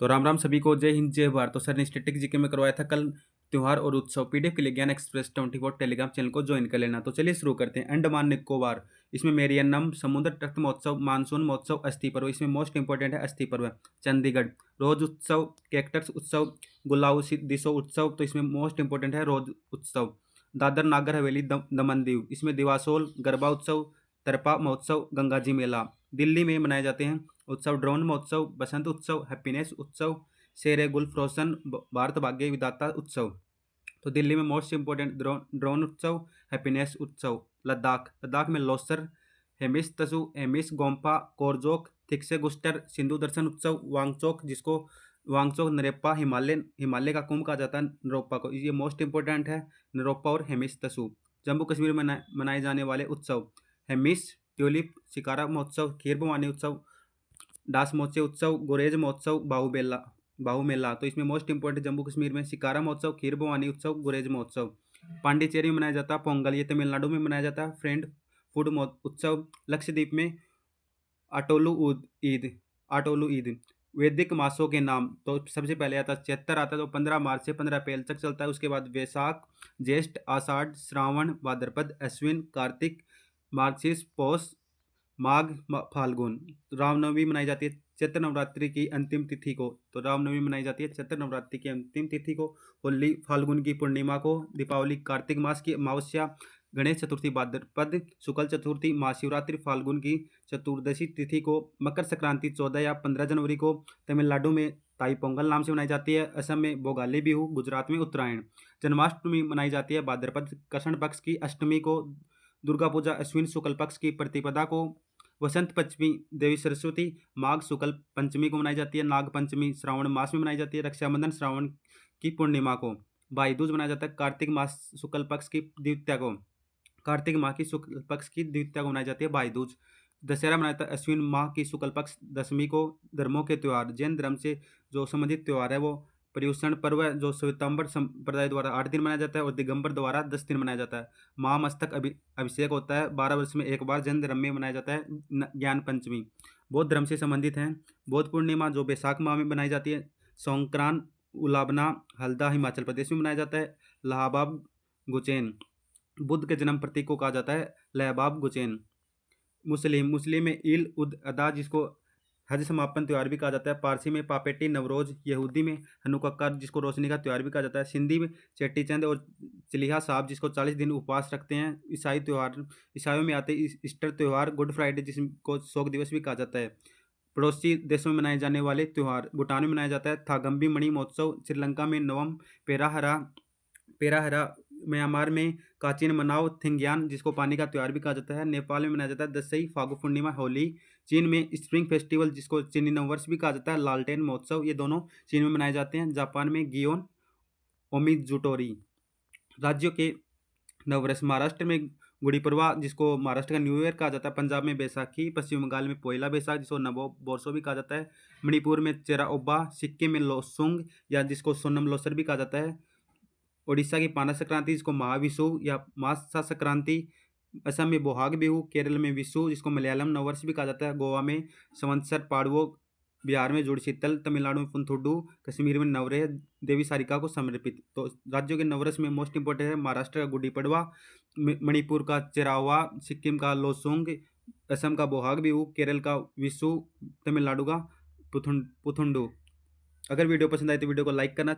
तो राम राम सभी को, जय हिंद जय भारत। तो सर ने स्टैटिक जीके में करवाया था कल त्योहार और उत्सव। पीडीएफ के लिए ज्ञान एक्सप्रेस 24 टेलीग्राम चैनल को ज्वाइन कर लेना। तो चलिए शुरू करते हैं। अंडमान निकोबार, इसमें मेरियन्नम समुद्र तट महोत्सव, मानसून महोत्सव, अस्थि पर्व, इसमें मोस्ट इंपॉर्टेंट है अस्थि पर्व। चंडीगढ़ रोज उत्सव, कैक्टस उत्सव, गुलाउ दिसो उत्सव, तो इसमें मोस्ट इंपॉर्टेंट है रोज उत्सव। दादर नागर हवेली दमन दीव, इसमें दिवासोल, गरबा उत्सव, तरपा महोत्सव, गंगा जी मेला। दिल्ली में मनाए जाते हैं उत्सव ड्रोन महोत्सव, बसंत उत्सव, हैप्पीनेस उत्सव, शेर गुल्फ रोशन, भारत भाग्य विधाता उत्सव। तो दिल्ली में मोस्ट इंपोर्टेंट ड्रोन उत्सव, हैप्पीनेस उत्सव। लद्दाख लद्दाख में लोसर, हेमिस तसु, हेमिस गोम्पा, कोरजोक, थिक्से गुस्टर, सिंधु दर्शन उत्सव, वांगचोक, जिसको वांगचोक नरेप्पा, हिमालय का कुंभ कहा जाता है नरोप्पा को, ये मोस्ट इंपोर्टेंट है नरोप्पा और हेमिस तसु। जम्मू कश्मीर में मनाए जाने वाले उत्सव, हेमिस, ट्यूलिप, शिकारा महोत्सव, खीर भवानी उत्सव, डास मोचे उत्सव, गुरेज महोत्सव, बाहू मेला। तो इसमें मोस्ट इंपोर्टेंट जम्मू कश्मीर में शिकारा महोत्सव, खीर भवानी उत्सव, गुरेज महोत्सव। पांडिचेरी में मनाया जाता है पोंगल, ये तमिलनाडु में मनाया जाता है फ्रेंड फूड उत्सव। लक्षद्वीप में आटोलू ईद। वैदिक मासों के नाम, तो सबसे पहले आता है चैत्र, आता है तो 15 मार्च से 15 अप्रैल तक चलता है। उसके बाद वैशाख, ज्येष्ठ, आषाढ़, श्रावण, भाद्रपद, अश्विन, कार्तिक, मार्गशीर्ष, पौष, माघ, फाल्गुन। रामनवमी मनाई जाती है चैत्र नवरात्रि की अंतिम तिथि को। तो रामनवमी मनाई जाती है चैत्र नवरात्रि की अंतिम तिथि को। होली फाल्गुन की पूर्णिमा को। दीपावली कार्तिक मास की अमावस्या। गणेश चतुर्थी भाद्रपद शुक्ल चतुर्थी। महाशिवरात्रि फाल्गुन की चतुर्दशी तिथि को। मकर संक्रांति 14 या 15 जनवरी को। तमिलनाडु में ताई पोंगल नाम से मनाई जाती है। असम में भोगाली बिहू, गुजरात में उत्तरायण। जन्माष्टमी मनाई जाती है भाद्रपद कृष्ण पक्ष की अष्टमी को। दुर्गा पूजा अश्विन शुक्ल पक्ष की प्रतिपदा को। वसंत पंचमी देवी सरस्वती माघ शुक्ल पंचमी को मनाई जाती है। नाग पंचमी श्रावण मास में मनाई जाती है। रक्षाबंधन श्रावण की पूर्णिमा को। भाई दूज मनाया जाता है कार्तिक मास शुक्ल पक्ष की द्वितीया को। कार्तिक माह की शुक्ल पक्ष की द्वितीया को मनाई जाती है भाई दूज। दशहरा मनाया जाता है अश्विन माह की शुक्ल पक्ष दशमी को। धर्मों के त्यौहार, जैन धर्म से जो संबंधित त्यौहार है वो पर्युषण पर्व है, जो श्वेतांबर संप्रदाय द्वारा 8 दिन मनाया जाता है और दिगंबर द्वारा 10 दिन मनाया जाता है। महामस्तक अभिषेक होता है 12 वर्ष में एक बार, जैन धर्म में मनाया जाता है ज्ञान पंचमी। बौद्ध धर्म से संबंधित हैं बौद्ध पूर्णिमा, जो बैसाख माह में मनाई जाती है। संक्रांत उलाबना हल्दा हिमाचल प्रदेश में मनाया जाता है। लहाबाब गुचेन बुद्ध के जन्म प्रतीक को कहा जाता है लहबाब गुचेन। मुस्लिम में ईद उद अदा, जिसको हज समापन त्यौहार भी कहा जाता है। पारसी में पापेटी नवरोज। यहूदी में हनुक्का, जिसको रोशनी का त्यौहार भी कहा जाता है। सिंधी में चेटीचंद और चिलिहा साहब, जिसको 40 दिन उपवास रखते हैं। ईसाइयों में आते ईस्टर त्यौहार, गुड फ्राइडे, जिसको शोक दिवस भी कहा जाता है। पड़ोसी देशों में मनाए जाने वाले त्यौहार, भूटान में मनाया जाता है थागम्बी मणि महोत्सव। श्रीलंका में नवम पेराहरा। म्यांमार में काचिन मनाव थिंग्यान, जिसको पानी का त्यौहार भी कहा जाता है। नेपाल में मनाया जाता है दसई, फागु पूर्णिमा, होली। चीन में स्प्रिंग फेस्टिवल, जिसको चीनी नववर्ष भी कहा जाता है, लालटेन महोत्सव, ये दोनों चीन में मनाए जाते हैं। जापान में गियोन ओमिजुटोरी। राज्यों के नववर्ष, महाराष्ट्र में गुड़ी पड़वा, जिसको महाराष्ट्र का न्यू ईयर कहा जाता है। पंजाब में बैसाखी। पश्चिम बंगाल में पोइला बैसाख, जिसको नवबोर्षो भी कहा जाता है। मणिपुर में चेरा ओबा। सिक्किम में लोसुंग, या जिसको सोनम लोसर भी कहा जाता है। उड़ीसा की पाना संक्रांति, जिसको महाविशु या मासा संक्रांति। असम में बोहाग बिहू। केरल में विशु, जिसको मलयालम नववर्ष भी कहा जाता है। गोवा में संवत्सर पाड़वो। बिहार में जुड़शीतल। तमिलनाडु में पुंथुडू। कश्मीर में नवरेह, देवी सारिका को समर्पित। तो राज्यों के नववर्ष में मोस्ट इंपोर्टेंट है महाराष्ट्र का गुड़ी पड़वा, मणिपुर का चेरावा, सिक्किम का लोसुंग, असम का बोहाग बिहू, केरल का विशु, तमिलनाडु का पुथुंडू। अगर वीडियो पसंद आए तो वीडियो को लाइक करना।